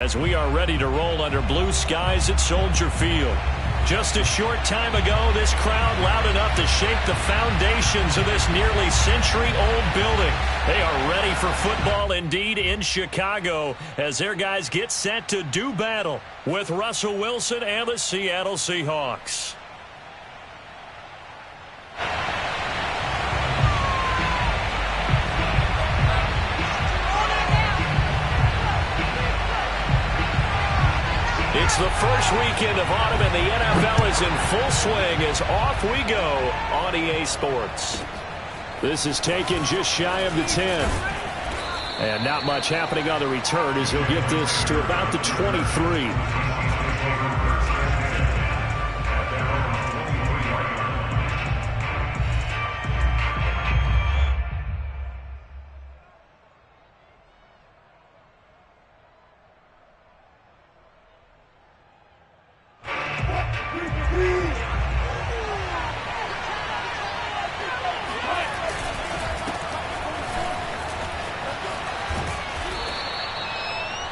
as we are ready to roll under blue skies at Soldier Field. Just a short time ago, this crowd loud enough to shake the foundations of this nearly century-old building. They are ready for football indeed in Chicago as their guys get set to do battle with Russell Wilson and the Seattle Seahawks. It's the first weekend of autumn, and the NFL is in full swing as off we go on EA Sports. This is taken just shy of the 10. And not much happening on the return as he'll get this to about the 23.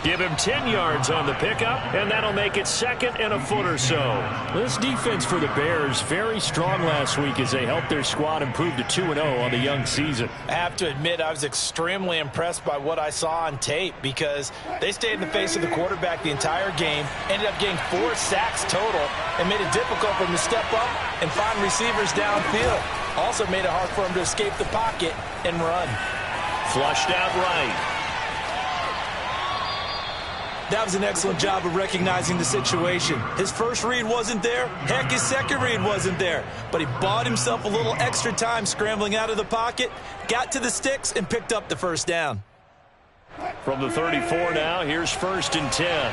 Give him 10 yards on the pickup, and that'll make it second and a foot or so. This defense for the Bears, very strong last week as they helped their squad improve to 2-0 on the young season. I have to admit, I was extremely impressed by what I saw on tape because they stayed in the face of the quarterback the entire game, ended up getting 4 sacks total, and made it difficult for him to step up and find receivers downfield. Also made it hard for him to escape the pocket and run. Flushed out right. That was an excellent job of recognizing the situation. His first read wasn't there. Heck, his second read wasn't there. But he bought himself a little extra time scrambling out of the pocket, got to the sticks, and picked up the first down. From the 34 now, here's 1st and 10.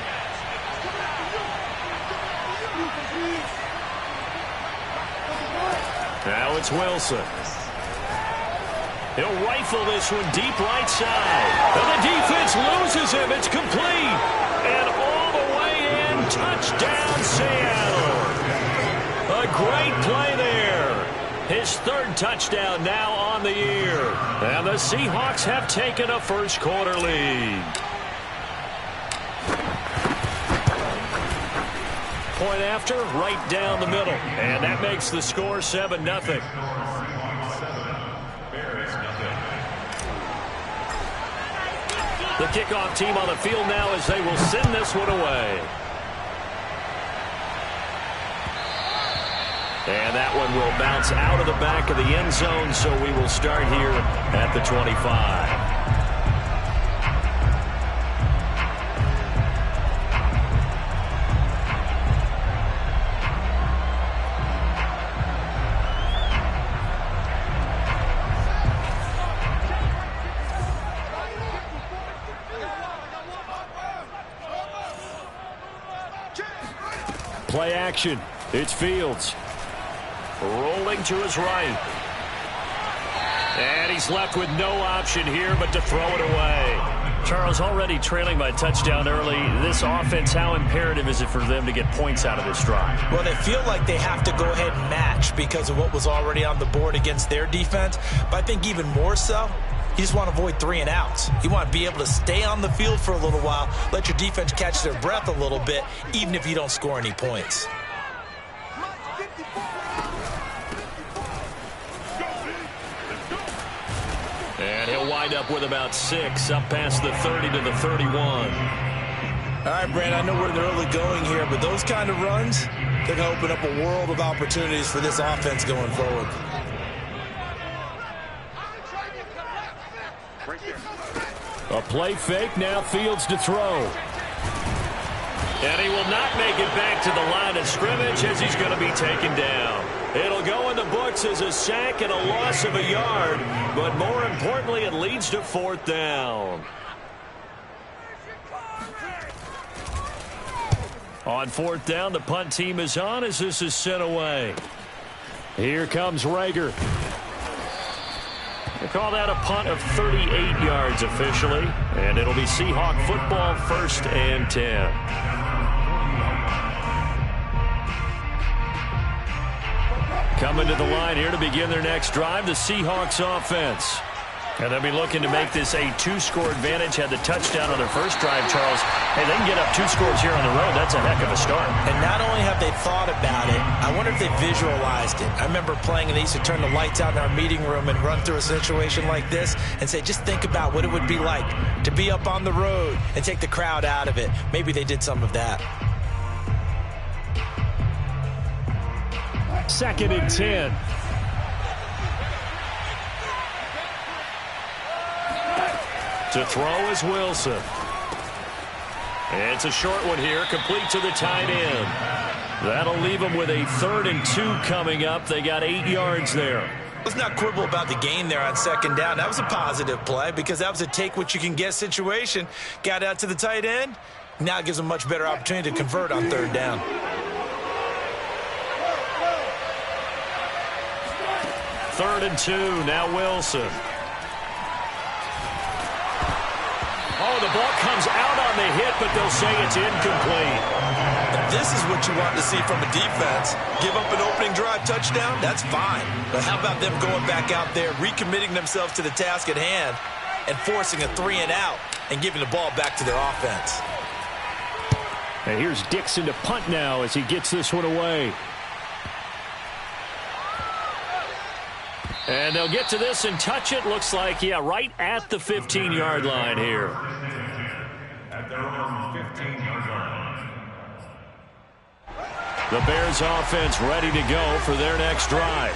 Now it's Wilson. He'll rifle this one deep right side. And the defense loses him. It's complete. And all the way in, touchdown Seattle. A great play there. His 3rd touchdown now on the year. And the Seahawks have taken a first quarter lead. Point after, right down the middle. And that makes the score 7-0. The kickoff team on the field now as they will send this one away. And that one will bounce out of the back of the end zone, so we will start here at the 25. Play action. It's Fields. Rolling to his right. And he's left with no option here but to throw it away. Charles, already trailing by touchdown early. This offense, how imperative is it for them to get points out of this drive? Well, they feel like they have to go ahead and match because of what was already on the board against their defense. But I think even more so, you just want to avoid 3 and outs. You want to be able to stay on the field for a little while, let your defense catch their breath a little bit, even if you don't score any points. And he'll wind up with about 6, up past the 30 to the 31. All right, Brand, I know we're in the early going here, but those kind of runs, they're going to open up a world of opportunities for this offense going forward. A play fake, now Fields to throw. And he will not make it back to the line of scrimmage as he's going to be taken down. It'll go in the books as a sack and a loss of a yard, but more importantly, it leads to 4th down. On 4th down, the punt team is on as this is sent away. Here comes Rager. They call that a punt of 38 yards officially, and it'll be Seahawk football, 1st and 10. Coming to the line here to begin their next drive, the Seahawks offense. And they'll be looking to make this a two-score advantage. Had the touchdown on their first drive, Charles. Hey, they can get up 2 scores here on the road. That's a heck of a start. And not only have they thought about it, I wonder if they visualized it. I remember playing, and they used to turn the lights out in our meeting room and run through a situation like this and say, just think about what it would be like to be up on the road and take the crowd out of it. Maybe they did some of that. 2nd and 10. To throw is Wilson. It's a short one here, complete to the tight end. That'll leave them with a 3rd and 2 coming up. They got 8 yards there. Let's not quibble about the gain there on 2nd down. That was a positive play because that was a take-what-you-can-get situation. Got out to the tight end. Now it gives them a much better opportunity to convert on 3rd down. Third and 2, now Wilson. Oh, the ball comes out on the hit, but they'll say it's incomplete. This is what you want to see from a defense. Give up an opening drive touchdown, that's fine. But how about them going back out there, recommitting themselves to the task at hand, and forcing a 3-and-out and giving the ball back to their offense. And here's Dixon to punt now as he gets this one away. And they'll get to this and touch it. Looks like, yeah, right at the 15-yard line here. At their own 15-yard line. The Bears offense ready to go for their next drive.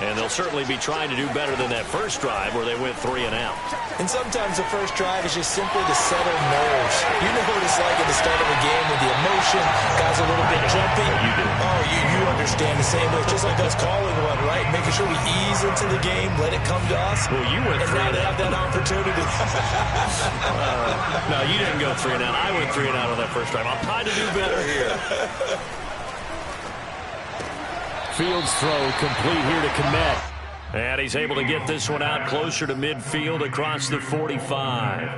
And they'll certainly be trying to do better than that first drive where they went 3-and-out. And sometimes the first drive is just simply to settle nerves. You know what it's like at the start of a game with the emotion, guys a little bit jumpy. You do. Oh, you understand the same way. It's just like us calling one, right? Making sure we ease into the game, let it come to us. Well, you went 3-and-out. And now they have that opportunity. No, you didn't go 3-and-out. I went 3-and-out on that first drive. I'll try to do better here. Fields throw complete here to Kmet. And he's able to get this one out closer to midfield across the 45.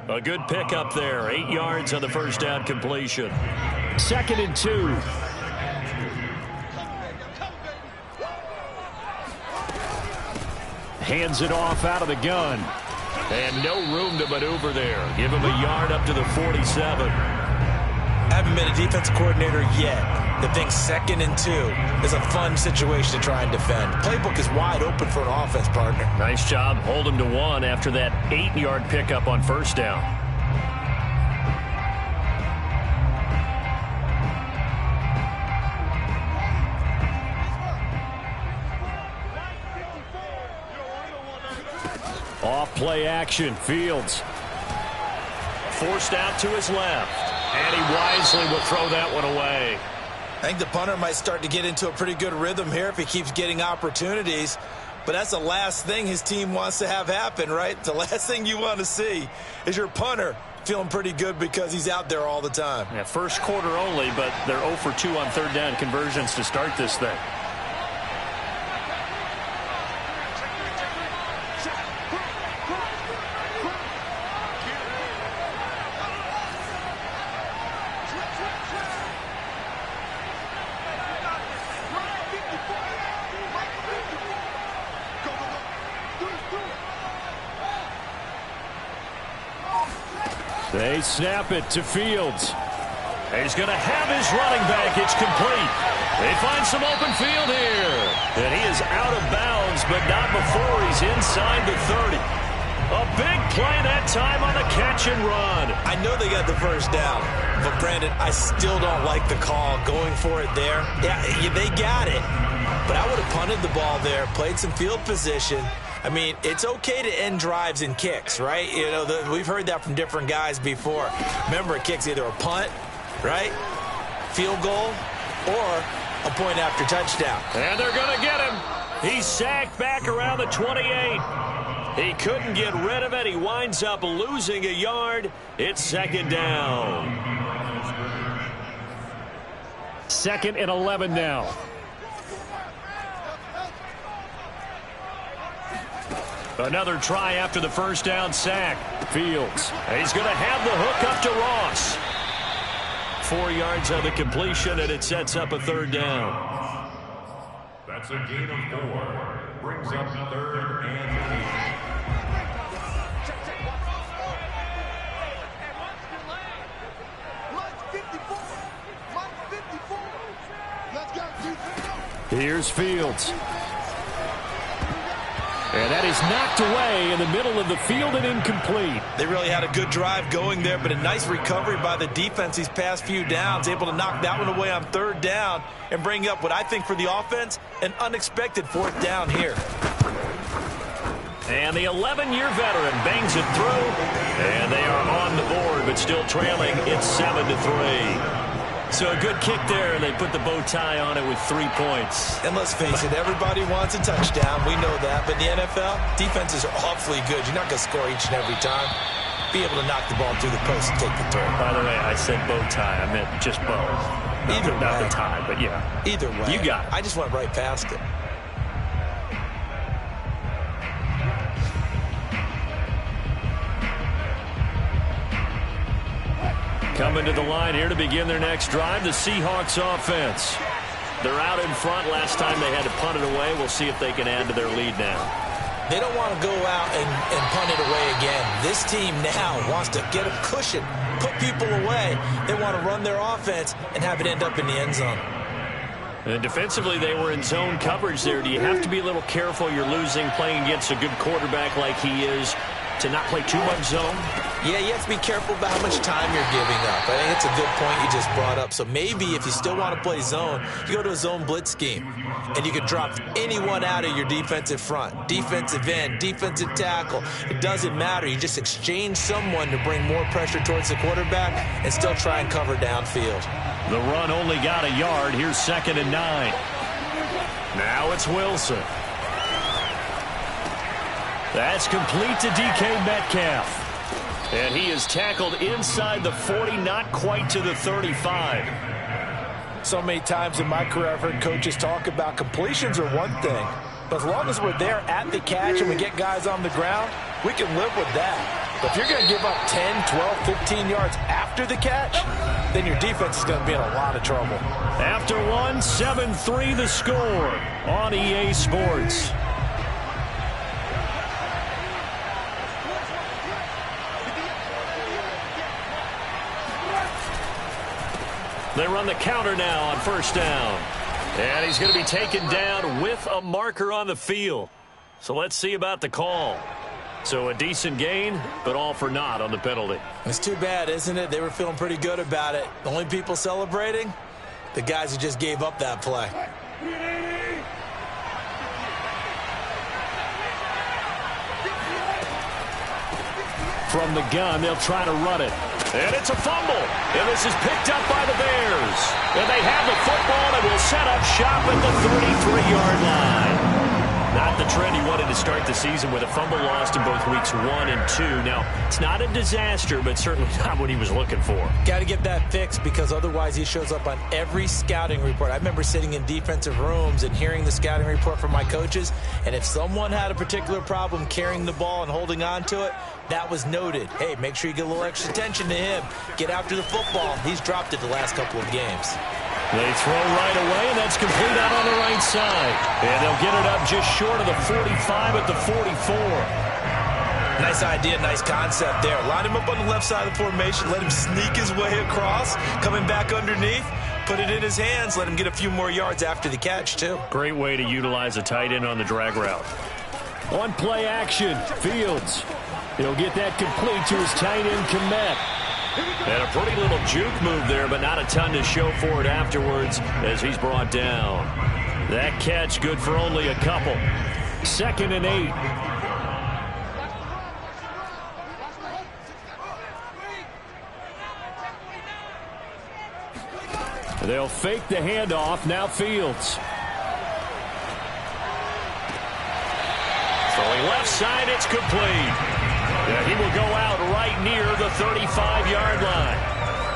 A good pickup there. 8 yards on the first down completion. 2nd and 2. Hands it off out of the gun. And no room to maneuver there. Give him a yard up to the 47. Haven't been a defensive coordinator yet that thinks 2nd and 2 is a fun situation to try and defend. Playbook is wide open for an offense, partner. Nice job. Hold him to 1 after that 8-yard pickup on first down. Off play action. Fields forced out to his left. And he wisely will throw that one away. I think the punter might start to get into a pretty good rhythm here if he keeps getting opportunities. But that's the last thing his team wants to have happen, right? The last thing you want to see is your punter feeling pretty good because he's out there all the time. Yeah, first quarter only, but they're 0 for 2 on 3rd down conversions to start this thing. They snap it to Fields. He's going to have his running back. It's complete. They find some open field here. And he is out of bounds, but not before he's inside the 30. A big play that time on the catch and run. I know they got the first down, but Brandon, I still don't like the call going for it there. Yeah, they got it, but I would have punted the ball there, played some field position. I mean, it's okay to end drives and kicks, right? You know, we've heard that from different guys before. Remember, a kick's either a punt, right, field goal, or a point after touchdown. And they're going to get him. He's sacked back around the 28. He couldn't get rid of it. He winds up losing a yard. It's 2nd down. 2nd and 11 now. Another try after the first down sack. Fields. He's going to have the hook up to Ross. 4 yards on the completion, and it sets up a 3rd down. That's a gain of 4. Brings up 3rd and 8. Here's Fields. And that is knocked away in the middle of the field and incomplete. They really had a good drive going there, but a nice recovery by the defense these past few downs, able to knock that one away on 3rd down and bring up what I think for the offense, an unexpected 4th down here. And the 11-year veteran bangs it through, and they are on the board, but still trailing. It's 7-3. So a good kick there, and they put the bow tie on it with 3 points. And let's face it, everybody wants a touchdown. We know that. But in the NFL, defenses are awfully good. You're not going to score each and every time. Be able to knock the ball through the post and take the throw. By the way, I said bow tie. I meant just bow. Not the tie, but yeah. Either way. You got it. I just went right past it. Coming to the line here to begin their next drive, the Seahawks offense. They're out in front. Last time they had to punt it away. We'll see if they can add to their lead now. They don't want to go out and punt it away again. This team now wants to get a cushion, put people away. They want to run their offense and have it end up in the end zone. And defensively, they were in zone coverage there. Do you have to be a little careful? You're losing, playing against a good quarterback like he is, to not play too much zone? Yeah, you have to be careful about how much time you're giving up. I think it's a good point you just brought up. So maybe if you still want to play zone, you go to a zone blitz scheme, and you can drop anyone out of your defensive front, defensive end, defensive tackle. It doesn't matter. You just exchange someone to bring more pressure towards the quarterback and still try and cover downfield. The run only got a yard. Here's 2nd and 9. Now it's Wilson. That's complete to DK Metcalf. And he is tackled inside the 40, not quite to the 35. So many times in my career I've heard coaches talk about completions are one thing, but as long as we're there at the catch and we get guys on the ground, we can live with that. But if you're going to give up 10, 12, 15 yards after the catch, then your defense is going to be in a lot of trouble. After one, 7-3 the score on EA Sports. They run the counter now on 1st down. And he's going to be taken down with a marker on the field. So let's see about the call. So a decent gain, but all for naught on the penalty. It's too bad, isn't it? They were feeling pretty good about it. The only people celebrating, the guys who just gave up that play. From the gun, they'll try to run it. And it's a fumble. And this is picked up by the Bears. And they have the football and will set up shop at the 33-yard line. Not the trend he wanted to start the season with a fumble lost in both weeks 1 and 2. Now, it's not a disaster, but certainly not what he was looking for. Got to get that fixed because otherwise he shows up on every scouting report. I remember sitting in defensive rooms and hearing the scouting report from my coaches, and if someone had a particular problem carrying the ball and holding on to it, that was noted. Hey, make sure you get a little extra attention to him. Get after the football. He's dropped it the last couple of games. They throw right away, and that's complete out on the right side. And they'll get it up just short of the 45 at the 44. Nice idea, nice concept there. Line him up on the left side of the formation. Let him sneak his way across. Coming back underneath. Put it in his hands. Let him get a few more yards after the catch, too. Great way to utilize a tight end on the drag route. On play action, Fields. He'll get that complete to his tight end, Komet. And a pretty little juke move there, but not a ton to show for it afterwards as he's brought down. That catch good for only a couple. 2nd and 8. They'll fake the handoff. Now Fields. Throwing left side, it's complete. Yeah, he will go out right near the 35-yard line.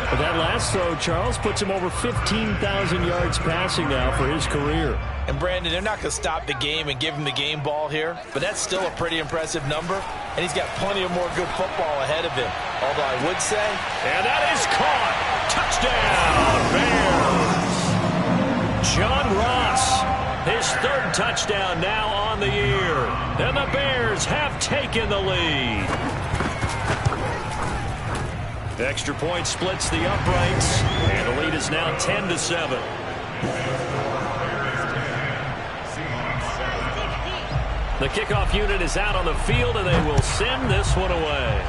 But that last throw, Charles, puts him over 15,000 yards passing now for his career. And, Brandon, they're not going to stop the game and give him the game ball here, but that's still a pretty impressive number, and he's got plenty of more good football ahead of him. Although I would say... And that is caught. Touchdown, Bears. John Ross. His 3rd touchdown now on the year. And the Bears have taken the lead. Extra point splits the uprights. And the lead is now 10-7. The kickoff unit is out on the field, and they will send this one away.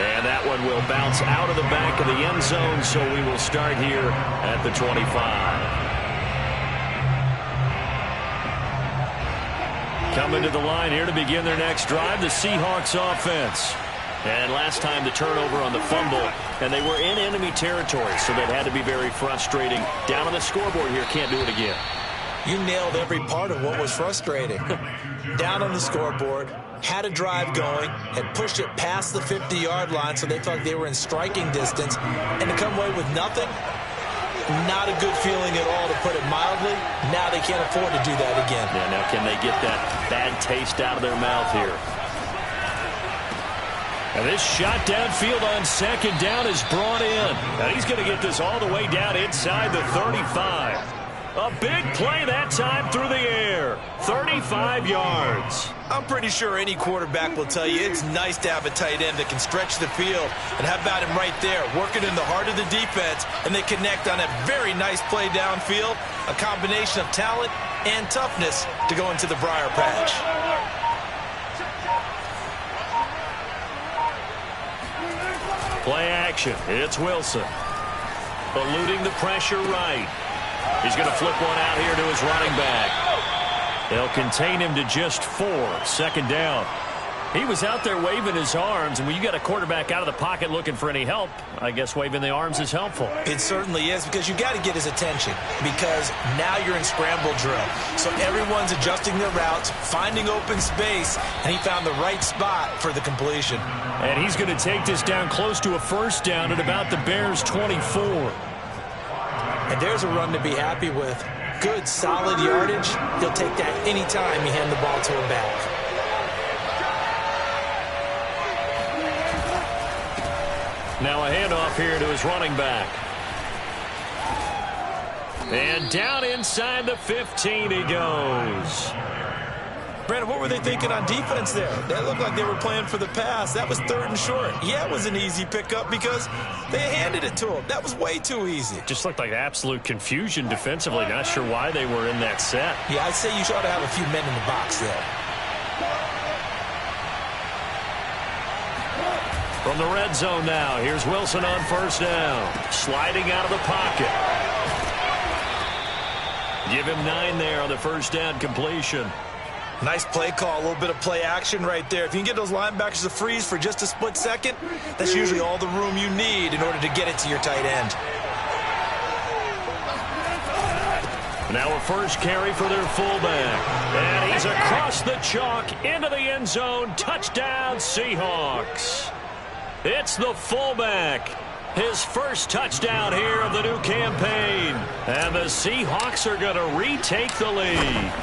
And that one will bounce out of the back of the end zone, so we will start here at the 25. Coming to the line here to begin their next drive, the Seahawks offense. And last time the turnover on the fumble, and they were in enemy territory, so that had to be very frustrating. Down on the scoreboard here, can't do it again. You nailed every part of what was frustrating. Down on the scoreboard, had a drive going, had pushed it past the 50-yard line, so they thought they were in striking distance, and to come away with nothing, not a good feeling at all, to put it mildly. Now they can't afford to do that again. Yeah, now can they get that bad taste out of their mouth here? And this shot downfield on second down is brought in. And he's going to get this all the way down inside the 35. A big play that time through the air. 35 yards. I'm pretty sure any quarterback will tell you it's nice to have a tight end that can stretch the field. And how about him right there, working in the heart of the defense, and they connect on a very nice play downfield. A combination of talent and toughness to go into the briar patch. Play action. It's Wilson. Eluding the pressure right. He's going to flip one out here to his running back. They'll contain him to just 4. Second down. He was out there waving his arms, and when you got a quarterback out of the pocket looking for any help, I guess waving the arms is helpful. It certainly is, because you got to get his attention, because now you're in scramble drill. So everyone's adjusting their routes, finding open space, and he found the right spot for the completion. And he's going to take this down close to a first down at about the Bears' 24. And there's a run to be happy with. Good, solid yardage. He'll take that anytime you hand the ball to him back. Now a handoff here to his running back. And down inside the 15 he goes. Brandon, what were they thinking on defense there? That looked like they were playing for the pass. That was 3rd and short. Yeah, it was an easy pickup because they handed it to him. That was way too easy. Just looked like absolute confusion defensively. Not sure why they were in that set. Yeah, I'd say you ought to have a few men in the box there. From the red zone now, here's Wilson on first down. Sliding out of the pocket. Give him 9 there on the first down completion. Nice play call, a little bit of play action right there. If you can get those linebackers to freeze for just a split second, that's usually all the room you need in order to get it to your tight end. Now a first carry for their fullback. And he's across the chalk into the end zone. Touchdown, Seahawks. It's the fullback. His first touchdown here of the new campaign. And the Seahawks are going to retake the lead.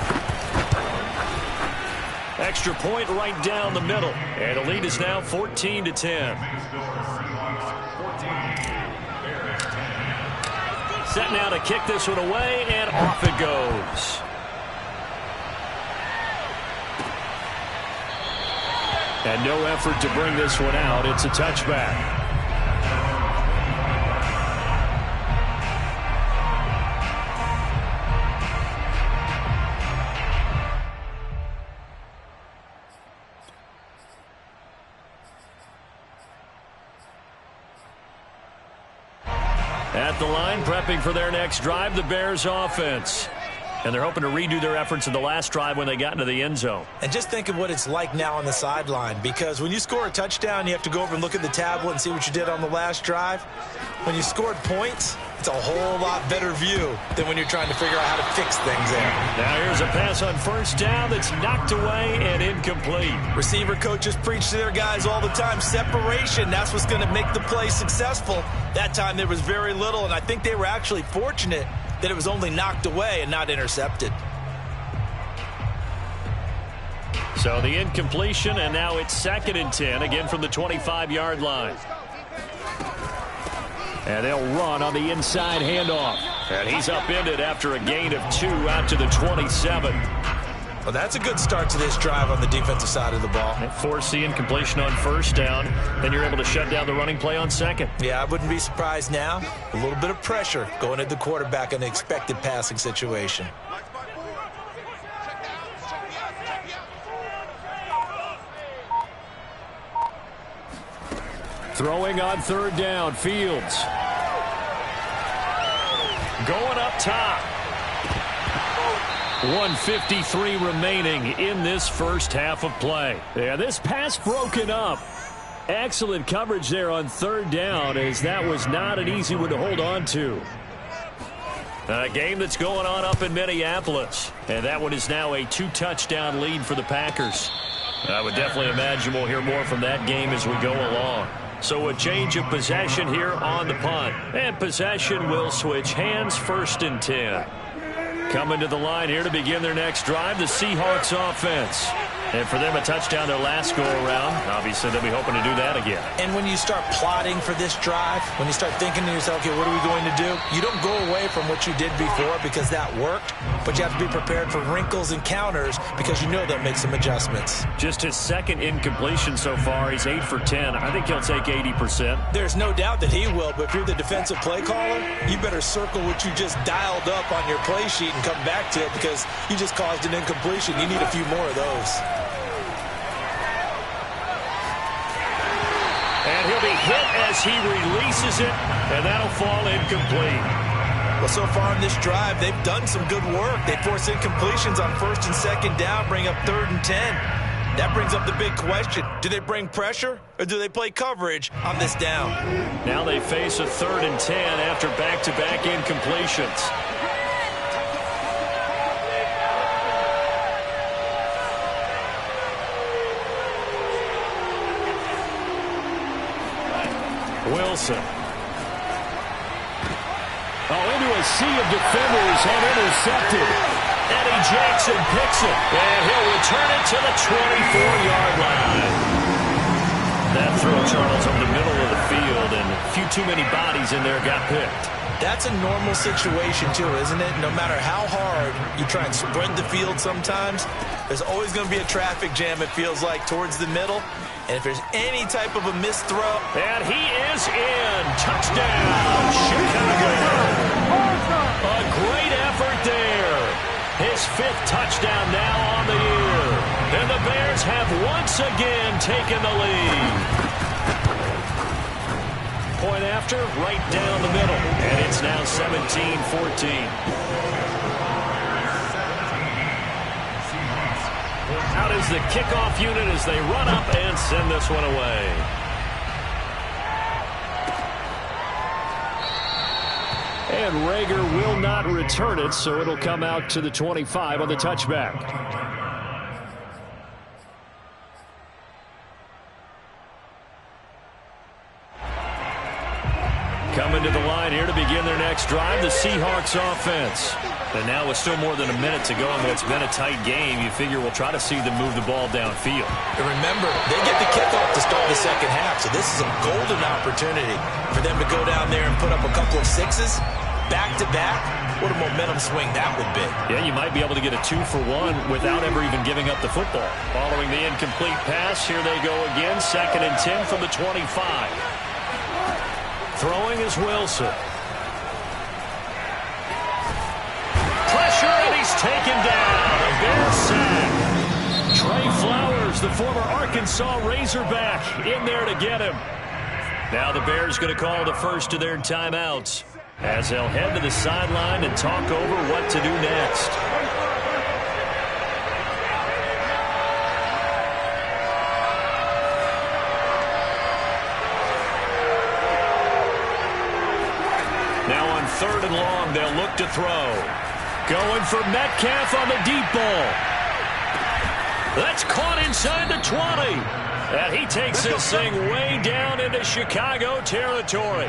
Extra point right down the middle. And the lead is now 14-10. Set now to kick this one away, and off it goes. And no effort to bring this one out. It's a touchback. At the line, prepping for their next drive, the Bears offense. And they're hoping to redo their efforts in the last drive when they got into the end zone. And just think of what it's like now on the sideline, because when you score a touchdown, you have to go over and look at the tablet and see what you did on the last drive. When you scored points, it's a whole lot better view than when you're trying to figure out how to fix things there. Now here's a pass on first down that's knocked away and incomplete. Receiver coaches preach to their guys all the time. Separation, that's what's going to make the play successful. That time there was very little, and I think they were actually fortunate that it was only knocked away and not intercepted. So the incompletion, and now it's 2nd and 10, again from the 25-yard line. And they'll run on the inside handoff. And he's upended after a gain of 2 out to the 27. Well, that's a good start to this drive on the defensive side of the ball. Force the incompletion on first down. Then you're able to shut down the running play on second. Yeah, I wouldn't be surprised now. A little bit of pressure going at the quarterback in an expected passing situation. Throwing on third down, Fields. Going up top. 1:53 remaining in this first half of play. Yeah, this pass broken up. Excellent coverage there on third down, as that was not an easy one to hold on to. A game that's going on up in Minneapolis, and that one is now a 2-touchdown lead for the Packers. I would definitely imagine we'll hear more from that game as we go along. So a change of possession here on the punt, and possession will switch hands, 1st and 10. Coming to the line here to begin their next drive, the Seahawks offense. And for them, a touchdown their last go-around. Obviously, they'll be hoping to do that again. And when you start plotting for this drive, when you start thinking to yourself, okay, what are we going to do? You don't go away from what you did before because that worked, but you have to be prepared for wrinkles and counters because you know they'll make some adjustments. Just his second incompletion so far. He's 8 for 10. I think he'll take 80%. There's no doubt that he will, but if you're the defensive play caller, you better circle what you just dialed up on your play sheet and come back to it because you just caused an incompletion. You need a few more of those. And he'll be hit as he releases it, and that'll fall incomplete. Well, so far in this drive, they've done some good work. They force incompletions on 1st and 2nd down, bring up 3rd and 10. That brings up the big question. Do they bring pressure, or do they play coverage on this down? Now they face a 3rd and 10 after back-to-back incompletions. Wilson. Into a sea of defenders and intercepted. Eddie Jackson picks it, and he'll return it to the 24-yard line. That throw, Charles, over the middle of the field, and a few too many bodies in there got picked. That's a normal situation, too, isn't it? No matter how hard you try and spread the field sometimes, there's always going to be a traffic jam, it feels like, towards the middle. And if there's any type of a missed throw. And he is in. Touchdown, Chicago. A great effort there. His 5th touchdown now on the year. And the Bears have once again taken the lead. Point after, right down the middle. And it's now 17-14. Out is the kickoff unit as they run up and send this one away. And Rager will not return it, so it'll come out to the 25 on the touchback. Coming to the line here to begin their next drive, the Seahawks offense. And now with still more than a minute to go in what's been a tight game, you figure we'll try to see them move the ball downfield. And remember, they get the kickoff to start the second half, so this is a golden opportunity for them to go down there and put up a couple of sixes back-to-back. What a momentum swing that would be. Yeah, you might be able to get a 2-for-1 without ever even giving up the football. Following the incomplete pass, here they go again, 2nd and 10 from the 25. Throwing is Wilson. Pressure, and he's taken down. A Bears sack. Trey Flowers, the former Arkansas Razorback, in there to get him. Now the Bears going to call the first of their timeouts as they'll head to the sideline and talk over what to do next. Now on 3rd and long, they'll look to throw. Going for Metcalf on the deep ball. That's caught inside the 20. And he takes this thing way down into Chicago territory.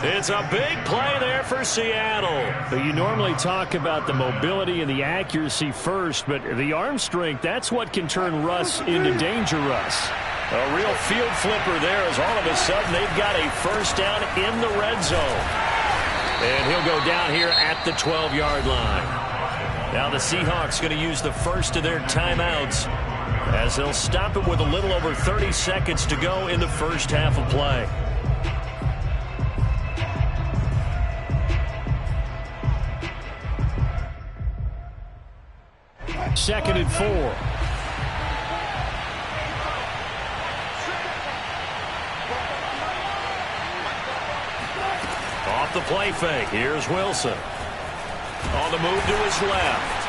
It's a big play there for Seattle. You normally talk about the mobility and the accuracy first, but the arm strength, that's what can turn Russ into danger Russ. A real field flipper there as all of a sudden they've got a first down in the red zone. And he'll go down here at the 12-yard line. Now the Seahawks going to use the first of their timeouts as they'll stop it with a little over 30 seconds to go in the first half of play. Second and 4. Off the play fake. Here's Wilson. On the move to his left.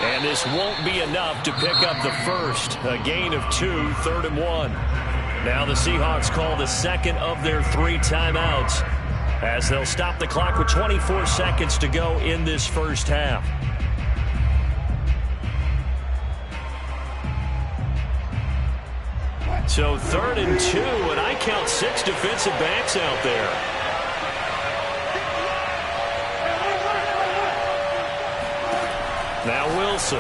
And this won't be enough to pick up the first. A gain of 2, 3rd and 1. Now the Seahawks call the second of their 3 timeouts as they'll stop the clock with 24 seconds to go in this first half. So 3rd and 2, and I count 6 defensive backs out there. Now Wilson.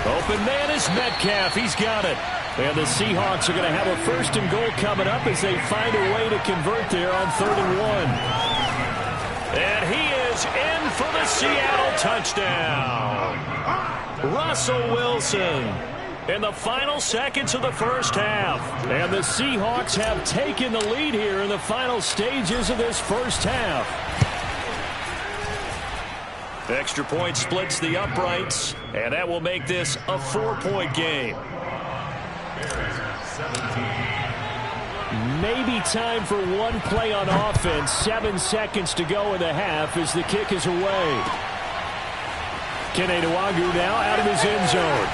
Open man is Metcalf. He's got it. And the Seahawks are going to have a 1st and goal coming up as they find a way to convert there on 3rd and 1. And he is in for the Seattle touchdown. Russell Wilson in the final seconds of the first half. And the Seahawks have taken the lead here in the final stages of this first half. Extra point splits the uprights, and that will make this a 4-point game. Maybe time for one play on offense. 7 seconds to go in the half as the kick is away. Kene Nwagu now out of his end zone.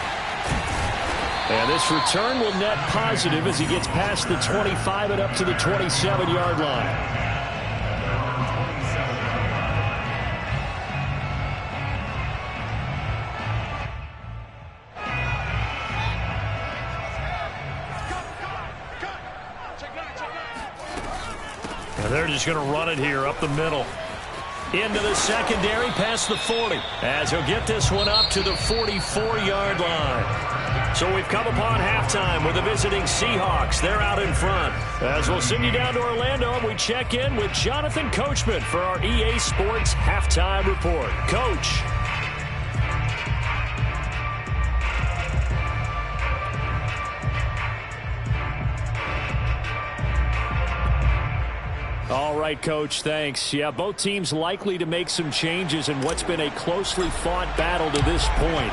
And this return will net positive as he gets past the 25 and up to the 27-yard line. And they're just going to run it here up the middle. Into the secondary past the 40 as he'll get this one up to the 44-yard line. So we've come upon halftime with the visiting Seahawks. They're out in front. As we'll send you down to Orlando, and we check in with Jonathan Coachman for our EA Sports Halftime Report. Coach. All right, Coach, thanks. Yeah, both teams likely to make some changes in what's been a closely fought battle to this point.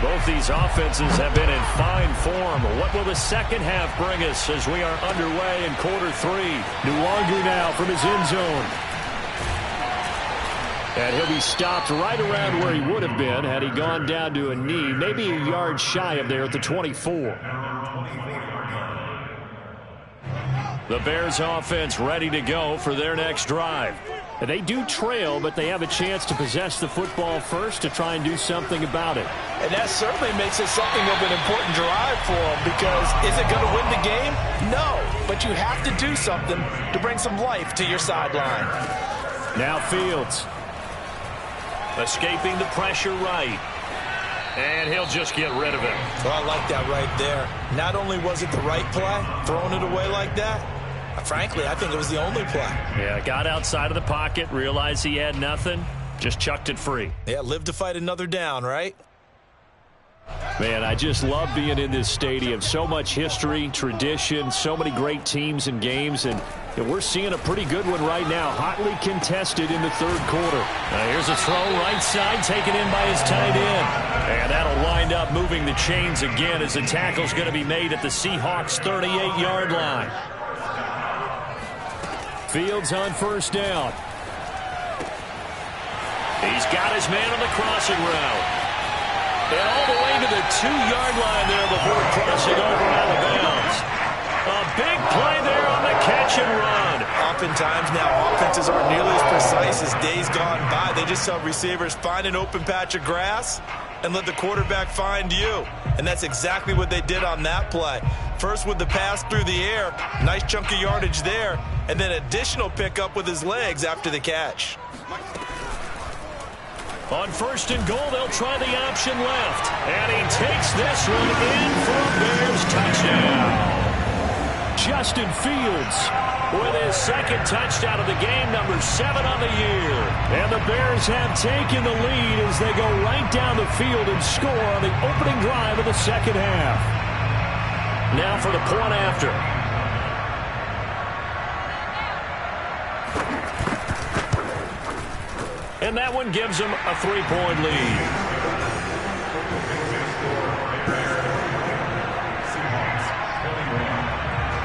Both these offenses have been in fine form. What will the second half bring us as we are underway in quarter 3? Nwagu now from his end zone. And he'll be stopped right around where he would have been had he gone down to a knee, maybe a yard shy of there at the 24. The Bears offense ready to go for their next drive. They do trail, but they have a chance to possess the football first to try and do something about it. And that certainly makes it something of an important drive for them, because is it going to win the game? No, but you have to do something to bring some life to your sideline. Now Fields. Escaping the pressure right. And he'll just get rid of it. Well, I like that right there. Not only was it the right play, throwing it away like that, frankly, I think it was the only play. Yeah, got outside of the pocket, realized he had nothing, just chucked it free. Yeah, live to fight another down, right? Man, I just love being in this stadium. So much history, tradition, so many great teams and games, and we're seeing a pretty good one right now, hotly contested in the third quarter. Here's a throw right side, taken in by his tight end. And that'll wind up moving the chains again as the tackle's going to be made at the Seahawks' 38-yard line. Fields on first down. He's got his man on the crossing route. And all the way to the 2-yard line there before crossing over out of bounds. A big play there on the catch and run. Oftentimes now, offenses aren't nearly as precise as days gone by. They just help receivers find an open patch of grass and let the quarterback find you. And that's exactly what they did on that play. First with the pass through the air, nice chunk of yardage there, and then additional pickup with his legs after the catch. On first and goal, they'll try the option left. And he takes this one in for a Bears touchdown. Justin Fields with his second touchdown of the game, number 7 on the year. And the Bears have taken the lead as they go right down the field and score on the opening drive of the second half. Now for the point after. And that one gives them a 3-point lead.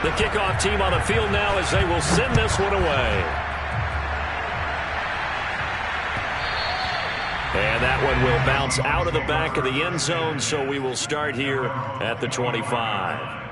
The kickoff team on the field now as they will send this one away. And that one will bounce out of the back of the end zone, so we will start here at the 25.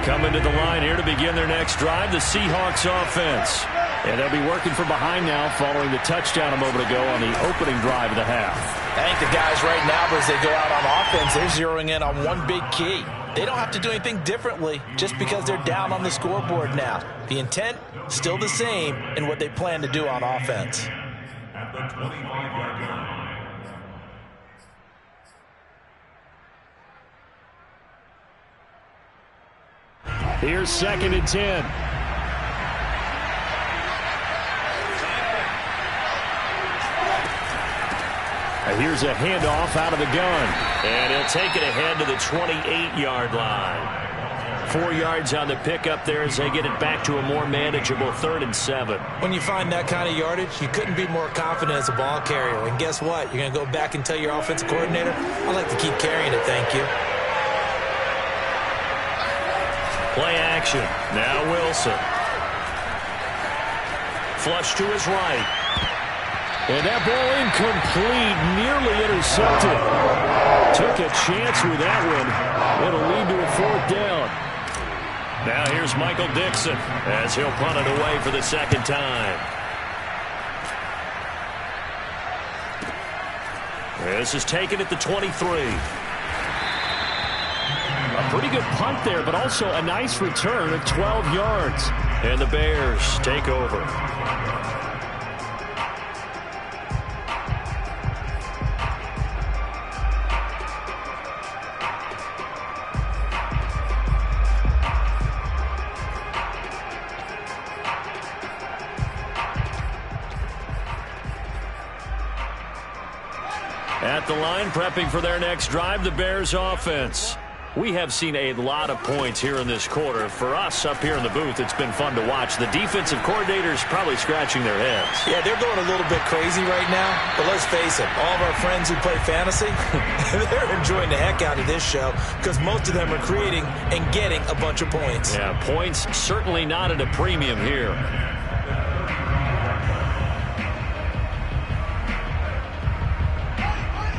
Coming to the line here to begin their next drive, the Seahawks offense. And they'll be working from behind now following the touchdown a moment ago on the opening drive of the half. I think the guys right now, as they go out on offense, they're zeroing in on one big key. They don't have to do anything differently just because they're down on the scoreboard now. The intent, still the same in what they plan to do on offense. At the 25-yard line. Here's 2nd and 10. Here's a handoff out of the gun. And he'll take it ahead to the 28-yard line. 4 yards on the pickup there as they get it back to a more manageable 3rd and 7. When you find that kind of yardage, you couldn't be more confident as a ball carrier. And guess what? You're going to go back and tell your offensive coordinator, I'd like to keep carrying it, thank you. Play action. Now Wilson. Flush to his right. And that ball incomplete, nearly intercepted. Took a chance with that one. It'll lead to a 4th down. Now here's Michael Dixon as he'll punt it away for the 2nd time. This is taken at the 23. A pretty good punt there, but also a nice return at 12 yards. And the Bears take over. At the line, prepping for their next drive, the Bears offense. We have seen a lot of points here in this quarter. For us up here in the booth, it's been fun to watch. The defensive coordinators probably scratching their heads. Yeah, they're going a little bit crazy right now. But let's face it, all of our friends who play fantasy, they're enjoying the heck out of this show because most of them are creating and getting a bunch of points. Yeah, points certainly not at a premium here.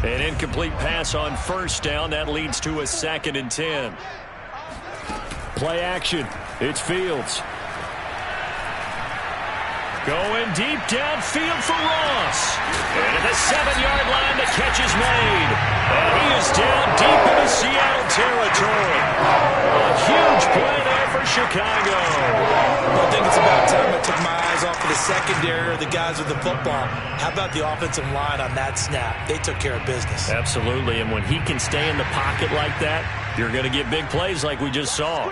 An incomplete pass on 1st down. That leads to a 2nd and 10. Play action. It's Fields. Going deep downfield for Ross. And at the 7-yard line, the catch is made. And he is down deep into Seattle territory. A huge play there for Chicago. I think it's about time I took my eyes off of the secondary or the guys with the football. How about the offensive line on that snap? They took care of business. Absolutely, and when he can stay in the pocket like that, you're going to get big plays like we just saw.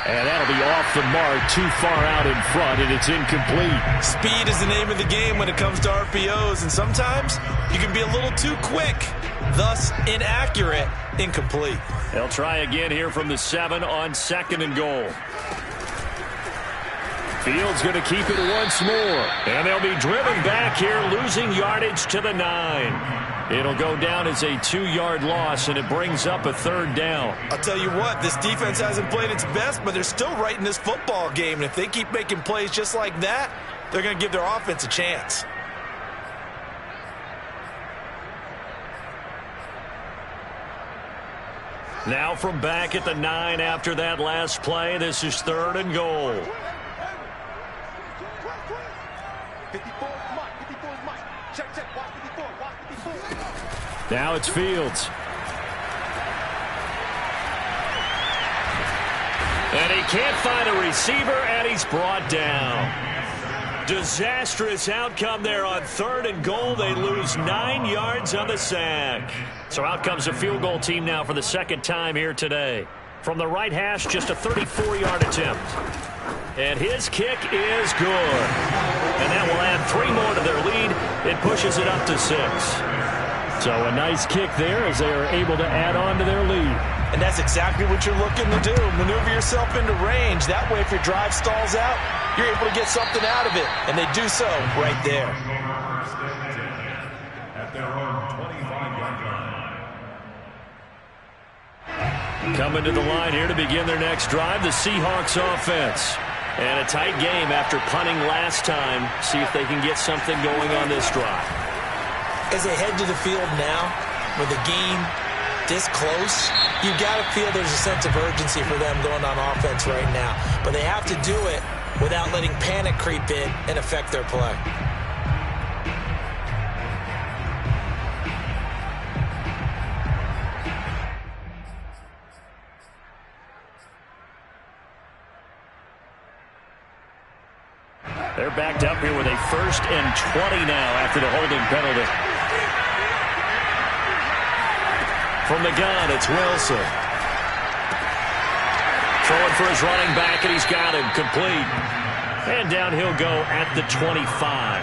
And that'll be off the mark, too far out in front, and it's incomplete. Speed is the name of the game when it comes to RPOs, and sometimes you can be a little too quick, thus inaccurate, incomplete. They'll try again here from the 7 on 2nd and goal. Fields going to keep it once more, and they'll be driven back here, losing yardage to the 9. It'll go down as a 2-yard loss, and it brings up a 3rd down. I'll tell you what, this defense hasn't played its best, but they're still right in this football game. And if they keep making plays just like that, they're going to give their offense a chance. Now from back at the 9 after that last play, this is 3rd and goal. 54 is Mike. 54 is Mike. Check. Watch 54. Watch 54. Now it's Fields. And he can't find a receiver, and he's brought down. Disastrous outcome there on 3rd and goal. They lose 9 yards on the sack. So out comes a field goal team now for the 2nd time here today. From the right hash, just a 34-yard attempt. And his kick is good. And that will add 3 more to their lead. It pushes it up to 6. So a nice kick there as they are able to add on to their lead. And that's exactly what you're looking to do. Maneuver yourself into range. That way, if your drive stalls out, you're able to get something out of it. And they do so right there. At their own 25-yard line. Coming to the line here to begin their next drive, the Seahawks offense. And a tight game after punting last time. See if they can get something going on this drive. As they head to the field now, with the game this close, you've got to feel there's a sense of urgency for them going on offense right now. But they have to do it without letting panic creep in and affect their play. They're backed up here with a 1st and 20 now after the holding penalty. From the gun, it's Wilson. Throwing for his running back, and he's got him complete. And down he'll go at the 25.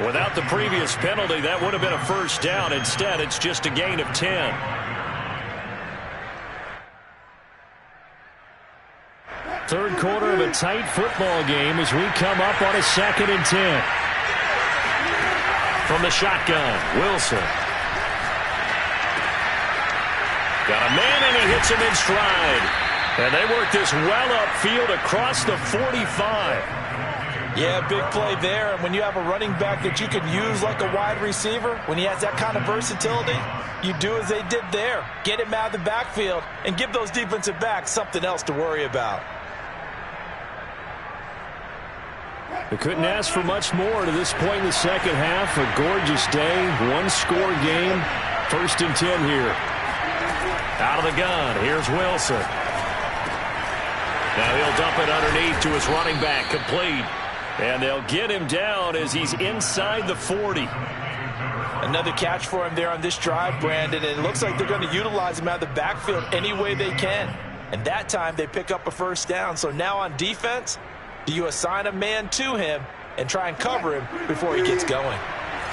Without the previous penalty, that would have been a 1st down. Instead, it's just a gain of 10. Third quarter of a tight football game as we come up on a 2nd and 10. From the shotgun, Wilson. Got a man, and he hits him in stride. And they work this well upfield across the 45. Yeah, big play there. And when you have a running back that you can use like a wide receiver, when he has that kind of versatility, you do as they did there. Get him out of the backfield and give those defensive backs something else to worry about. They couldn't ask for much more to this point in the second half. A gorgeous day, one-score game. 1st and 10 here. Out of the gun, here's Wilson. Now he'll dump it underneath to his running back, complete. And they'll get him down as he's inside the 40. Another catch for him there on this drive, Brandon. And it looks like they're going to utilize him out of the backfield any way they can. And that time they pick up a 1st down. So now on defense, do you assign a man to him and try and cover him before he gets going?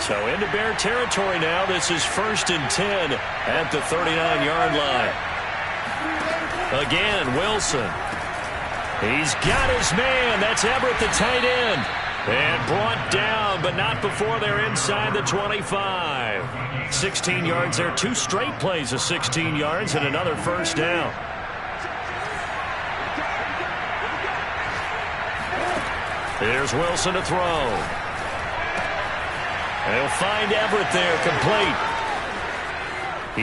So into Bear territory now. This is 1st and 10 at the 39-yard line. Again, Wilson. He's got his man. That's Everett, the tight end. And brought down, but not before they're inside the 25. 16 yards there. 2 straight plays of 16 yards and another 1st down. Here's Wilson to throw. They'll find Everett there, complete.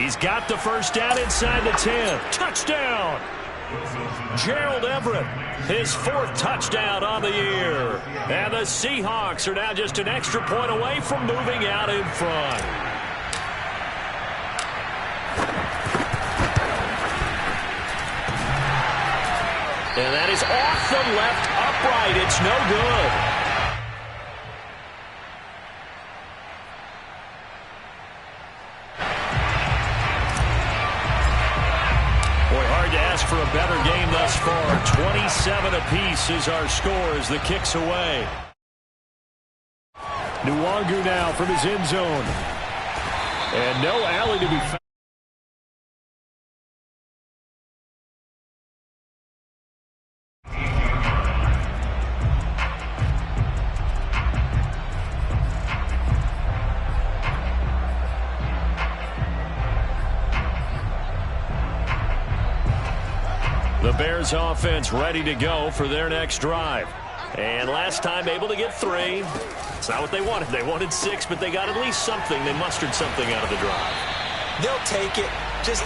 He's got the 1st down inside the 10. Touchdown! Gerald Everett, his 4th touchdown on the year. And the Seahawks are now just an extra point away from moving out in front. And that is off the left upright. It's no good. Boy, hard to ask for a better game thus far. 27 apiece is our score as the kick's away. Nwangu now from his end zone. And no alley to be found. The Bears offense ready to go for their next drive. And last time able to get 3. It's not what they wanted. They wanted 6, but they got at least something. They mustered something out of the drive. They'll take it.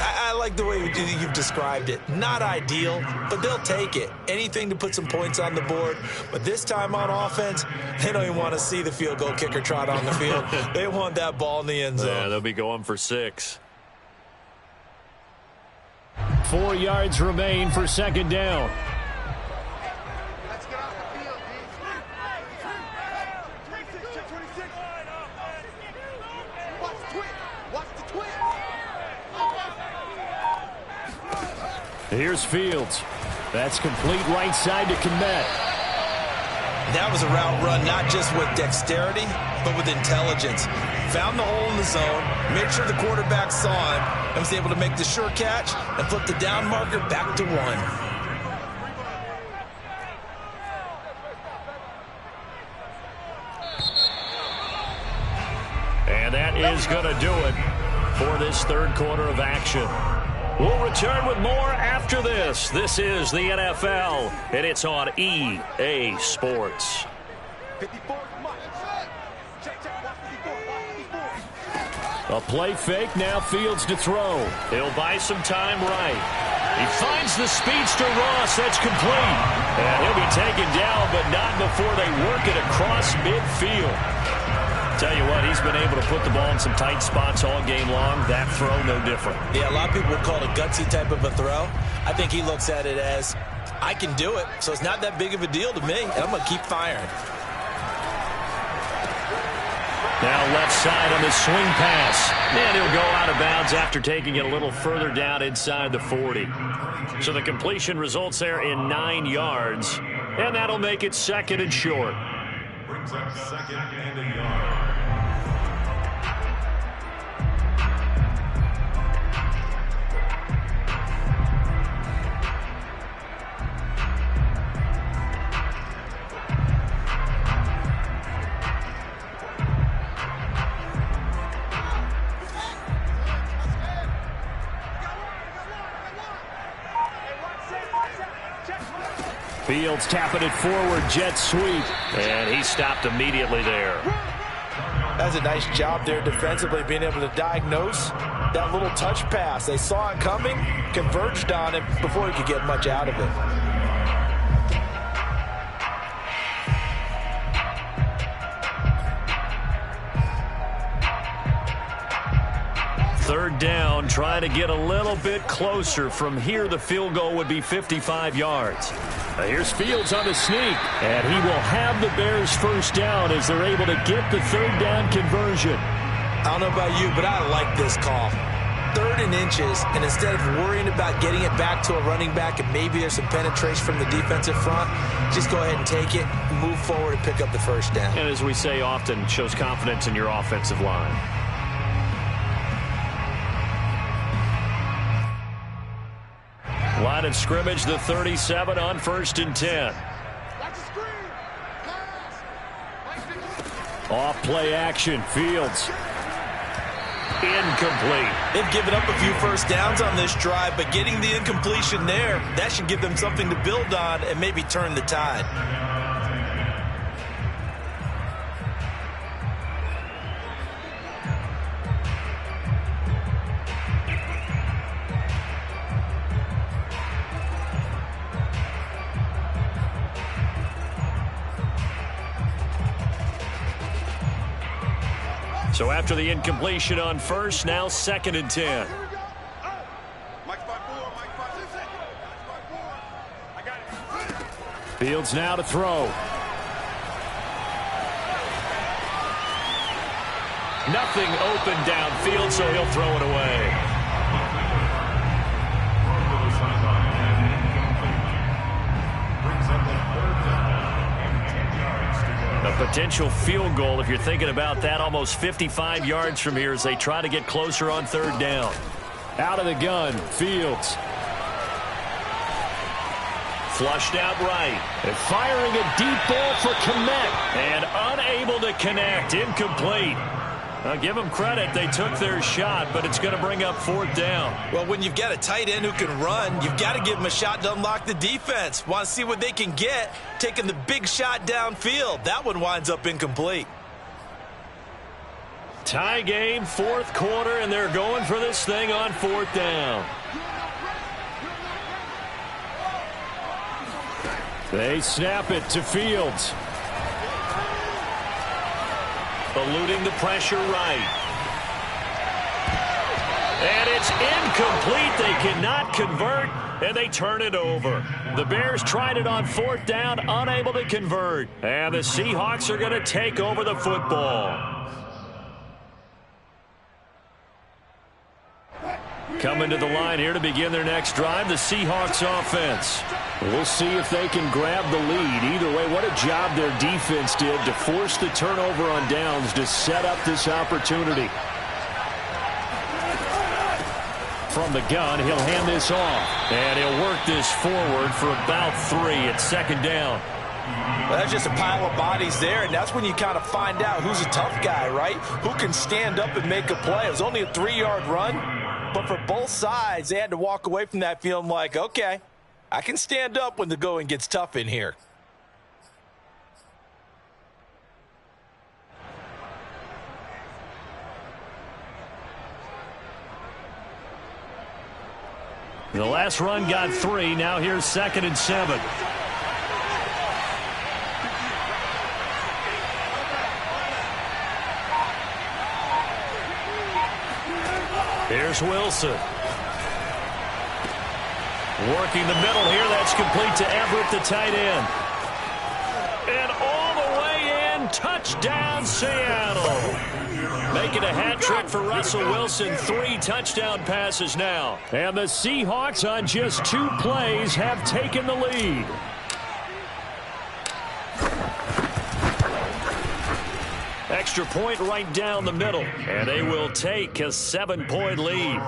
I like the way you've described it. Not ideal, but they'll take it. Anything to put some points on the board. But this time on offense, they don't even want to see the field goal kicker trot on the field. They want that ball in the end zone. Yeah, they'll be going for 6. 4 yards remain for 2nd down. Let's get off the field, D. Watch the twist. Watch the twist. Here's Fields. That's complete right side to Kmet. That was a route run not just with dexterity, but with intelligence. found the hole in the zone, made sure the quarterback saw him, and was able to make the sure catch and flip the down marker back to 1. And that is going to do it for this third quarter of action. We'll return with more after this. This is the NFL, and it's on EA Sports. 54 Mike. Check, watch 54. A play fake, now Fields to throw. He'll buy some time right. He finds the speedster Ross. That's complete. And he'll be taken down, but not before they work it across midfield. Tell you what, he's been able to put the ball in some tight spots all game long. That throw, no different. Yeah, a lot of people would call it a gutsy type of a throw. I think he looks at it as, I can do it, so it's not that big of a deal to me, and I'm going to keep firing. Now left side on the swing pass. And he'll go out of bounds after taking it a little further down inside the 40. So the completion results there in 9 yards. And that'll make it second and short. Brings up second and a yard. Fields tapping it forward, jet sweep. And he stopped immediately there. That's a nice job there defensively, being able to diagnose that little touch pass. They saw it coming, converged on it before he could get much out of it. Third down, trying to get a little bit closer. From here, the field goal would be 55 yards. Here's Fields on the sneak, and he will have the Bears first down as they're able to get the third down conversion. I don't know about you, but I like this call. 3rd and inches, and instead of worrying about getting it back to a running back and maybe there's some penetration from the defensive front, just go ahead and take it, move forward, and pick up the first down. And as we say often, shows confidence in your offensive line. Line of scrimmage, the 37 on 1st and 10. Off play action, Fields. Incomplete. They've given up a few first downs on this drive, but getting the incompletion there, that should give them something to build on and maybe turn the tide. So after the incompletion on 1st, now 2nd and 10. Fields now to throw. Nothing open downfield, so he'll throw it away. A potential field goal, if you're thinking about that, almost 55 yards from here as they try to get closer on 3rd down. Out of the gun, Fields. Flushed out right. And firing a deep ball for Kmet. And unable to connect. Incomplete. Now, give them credit. They took their shot, but it's going to bring up 4th down. Well, when you've got a tight end who can run, you've got to give them a shot to unlock the defense. Want to see what they can get, taking the big shot downfield. That one winds up incomplete. Tie game, 4th quarter, and they're going for this thing on 4th down. They snap it to Fields. Eluding the pressure right. And it's incomplete. They cannot convert, and they turn it over. The Bears tried it on 4th down, unable to convert. And the Seahawks are going to take over the football. Coming to the line here to begin their next drive, the Seahawks offense. We'll see if they can grab the lead. Either way, what a job their defense did to force the turnover on downs to set up this opportunity. From the gun, he'll hand this off. And he'll work this forward for about 3 at second down. Well, that's just a pile of bodies there, and that's when you kind of find out who's a tough guy, right? Who can stand up and make a play. It was only a 3-yard run, but for both sides, they had to walk away from that feeling like, okay, I can stand up when the going gets tough in here. The last run got 3. Now here's 2nd and 7. Here's Wilson. Working the middle here. That's complete to Everett, the tight end. And all the way in. Touchdown, Seattle. Making a hat trick for Russell Wilson. 3 touchdown passes now. And the Seahawks on just 2 plays have taken the lead. Extra point right down the middle. And they will take a 7-point lead.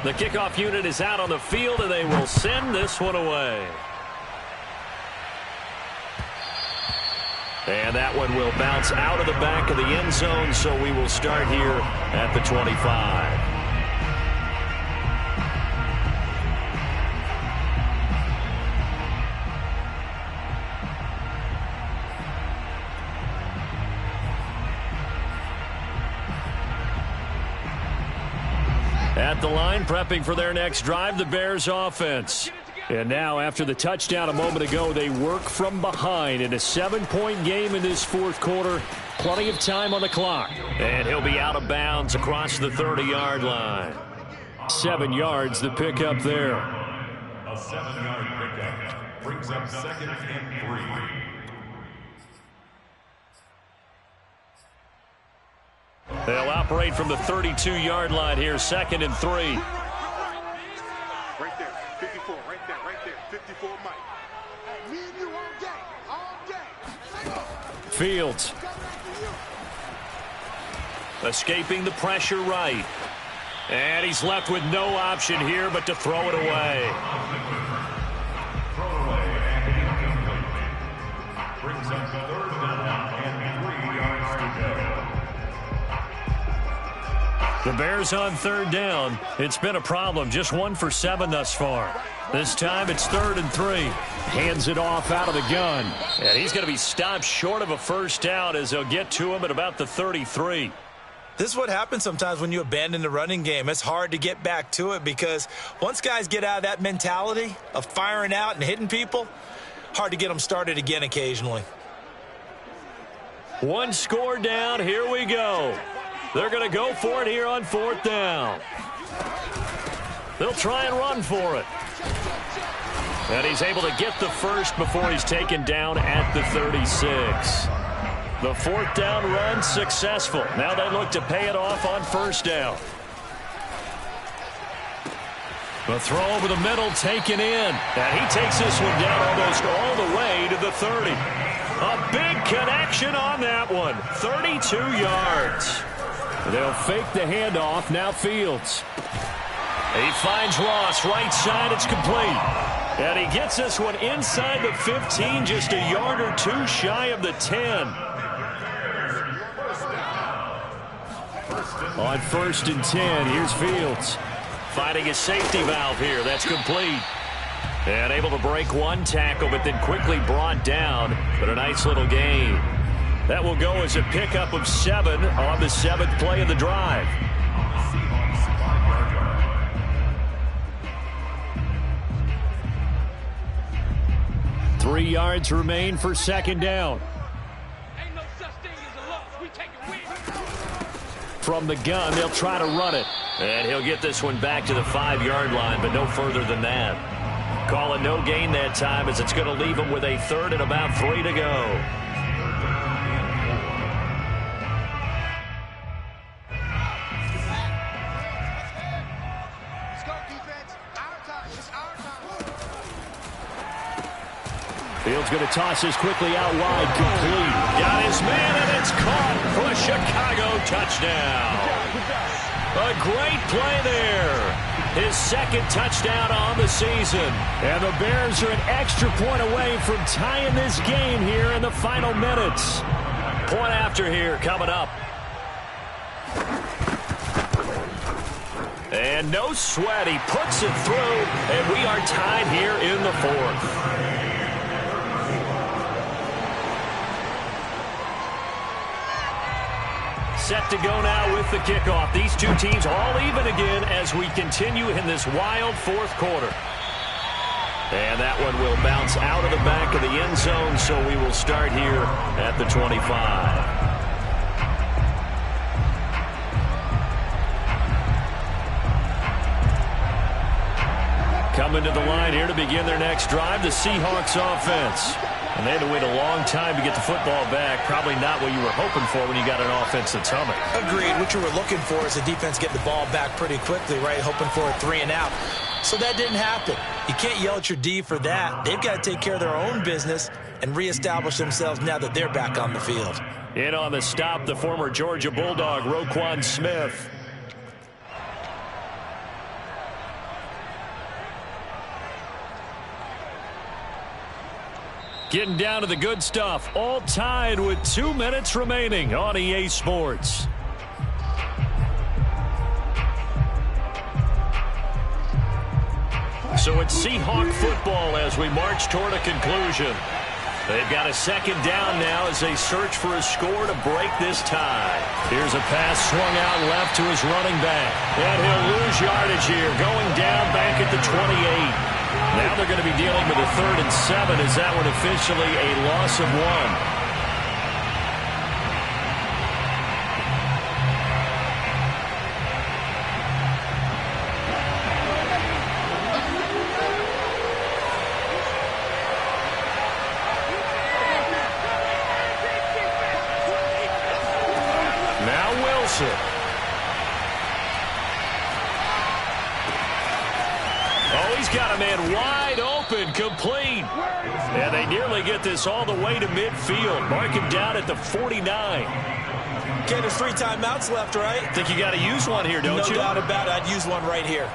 The kickoff unit is out on the field, and they will send this one away. And that one will bounce out of the back of the end zone, so we will start here at the 25. At the line, prepping for their next drive, the Bears offense. And now, after the touchdown a moment ago, they work from behind in a 7-point game in this 4th quarter. Plenty of time on the clock. And he'll be out of bounds across the 30-yard line. 7 yards, the pickup there. A 7-yard pickup brings up 2nd and 3. They'll operate from the 32-yard line here, 2nd and 3. Right there, 54, right there, 54 Mike. Hey, me and you all day. Fields. Escaping the pressure right. And he's left with no option here but to throw it away. Brings up 3rd down and 3 yards to go. The Bears on 3rd down. It's been a problem. Just 1 for 7 thus far. This time it's 3rd and 3. Hands it off out of the gun. And he's going to be stopped short of a first down as they'll get to him at about the 33. This is what happens sometimes when you abandon the running game. It's hard to get back to it because once guys get out of that mentality of firing out and hitting people, hard to get them started again occasionally. 1 score down. Here we go. They're going to go for it here on 4th down. They'll try and run for it. And he's able to get the first before he's taken down at the 36. The 4th down run successful. Now they look to pay it off on 1st down. The throw over the middle taken in. And he takes this one down almost all the way to the 30. A big connection on that one. 32 yards. They'll fake the handoff. Now Fields. He finds Ross. Right side. It's complete. And he gets this one inside the 15. Just a yard or 2 shy of the 10. On 1st and 10. Here's Fields. Finding his safety valve here. That's complete. And able to break 1 tackle, but then quickly brought down. But a nice little gain. That will go as a pickup of 7 on the 7th play of the drive. Three yards remain for 2nd down. Ain't no such thing as a loss. We take a win. From the gun, they'll try to run it. And he'll get this one back to the 5-yard line, but no further than that. Call it no gain that time as it's going to leave him with a 3rd and about 3 to go. Fields going to toss this quickly out wide, complete. Got his man, and it's caught for a Chicago touchdown. A great play there. His second touchdown on the season. And the Bears are an extra point away from tying this game here in the final minutes. Point after here coming up. And no sweat. He puts it through, and we are tied here in the fourth. Set to go now with the kickoff. These two teams all even again as we continue in this wild fourth quarter. And that one will bounce out of the back of the end zone, so we will start here at the 25. Coming to the line here to begin their next drive, the Seahawks offense. And they had to wait a long time to get the football back. Probably not what you were hoping for when you got an offense that's humming. Agreed. What you were looking for is the defense get the ball back pretty quickly, right? Hoping for a 3 and out. So that didn't happen. You can't yell at your D for that. They've got to take care of their own business and reestablish themselves now that they're back on the field. In on the stop, the former Georgia Bulldog, Roquan Smith. Getting down to the good stuff. All tied with 2 minutes remaining on EA Sports. So it's Seahawk football as we march toward a conclusion. They've got a second down now as they search for a score to break this tie. Here's a pass swung out left to his running back. And he'll lose yardage here, going down back at the 28. Now they're going to be dealing with a 3rd and 7 as that one officially a loss of 1. Oh, he's got a man wide open, complete. And they nearly get this all the way to midfield. Mark him down at the 49. Okay, there's 3 timeouts left, right? Think you got to use one here, don't you? No doubt about it. I'd use one right here.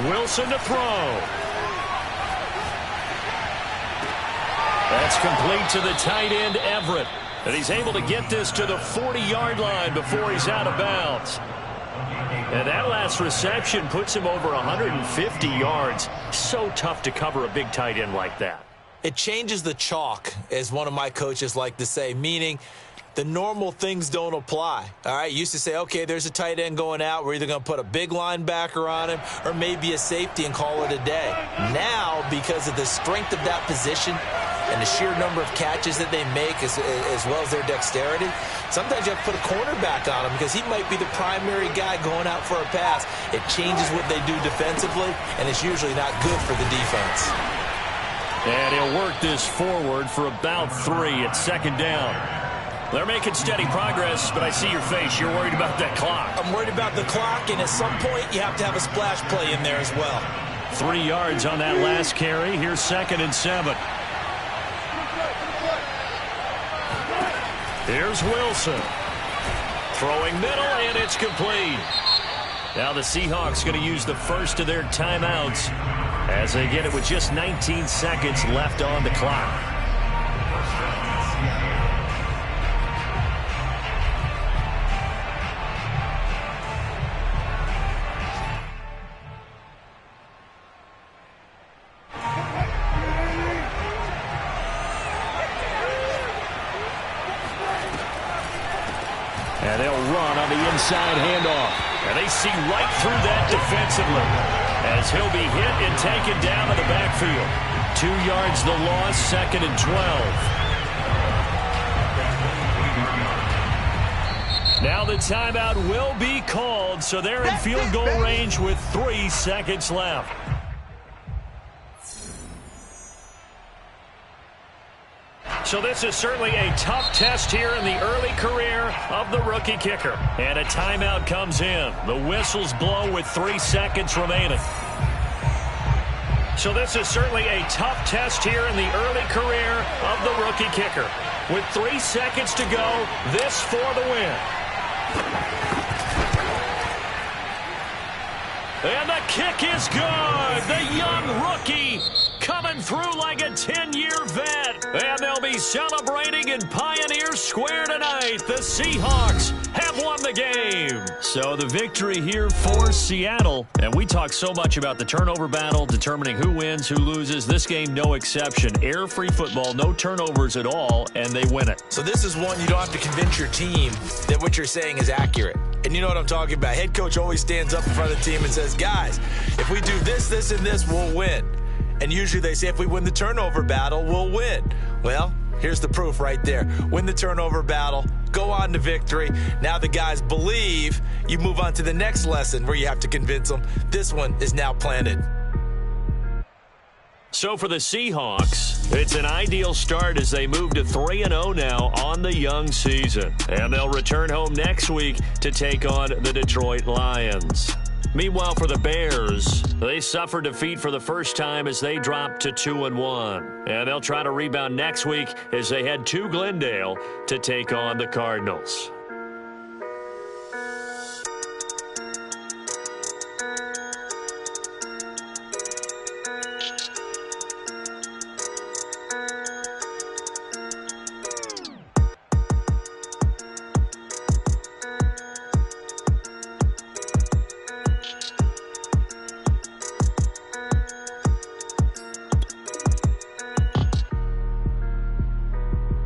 Wilson to throw. That's complete to the tight end, Everett. And he's able to get this to the 40-yard line before he's out of bounds. And that last reception puts him over 150 yards. So tough to cover a big tight end like that. It changes the chalk, as one of my coaches like to say, meaning the normal things don't apply. All right, used to say, okay, there's a tight end going out. We're either going to put a big linebacker on him or maybe a safety and call it a day. Now, because of the strength of that position and the sheer number of catches that they make as well as their dexterity, sometimes you have to put a cornerback on him because he might be the primary guy going out for a pass. It changes what they do defensively, and it's usually not good for the defense. And he'll work this forward for about 3 at second down. They're making steady progress, but I see your face. You're worried about that clock. I'm worried about the clock, and at some point you have to have a splash play in there as well. 3 yards on that last carry. Here's 2nd and 7. Here's Wilson. Throwing middle, and it's complete. Now the Seahawks going to use the first of their timeouts as they get it with just 19 seconds left on the clock. And they'll run on the inside handoff. And they see right through that defensively as he'll be hit and taken down in the backfield. 2 yards the loss, 2nd and 12. Now the timeout will be called, so they're in field goal range with 3 seconds left. So this is certainly a tough test here in the early career of the rookie kicker. And a timeout comes in. The whistles blow with 3 seconds remaining. So this is certainly a tough test here in the early career of the rookie kicker. With 3 seconds to go, this for the win. And the kick is good. The young rookie coming through like a 10-year vet. And they'll be celebrating in Pioneer Square tonight. The Seahawks have won the game. So the victory here for Seattle. And we talk so much about the turnover battle, determining who wins, who loses. This game, no exception. Air-free football, no turnovers at all, and they win it. So this is one you don't have to convince your team that what you're saying is accurate. And you know what I'm talking about. Head coach always stands up in front of the team and says, guys, if we do this, this, and this, we'll win. And usually they say if we win the turnover battle, we'll win. Well, here's the proof right there. Win the turnover battle, go on to victory. Now the guys believe. You move on to the next lesson where you have to convince them. This one is now planted. So for the Seahawks, it's an ideal start as they move to 3-0 now on the young season. And they'll return home next week to take on the Detroit Lions. Meanwhile, for the Bears, they suffered defeat for the first time as they dropped to 2-1. And they'll try to rebound next week as they head to Glendale to take on the Cardinals.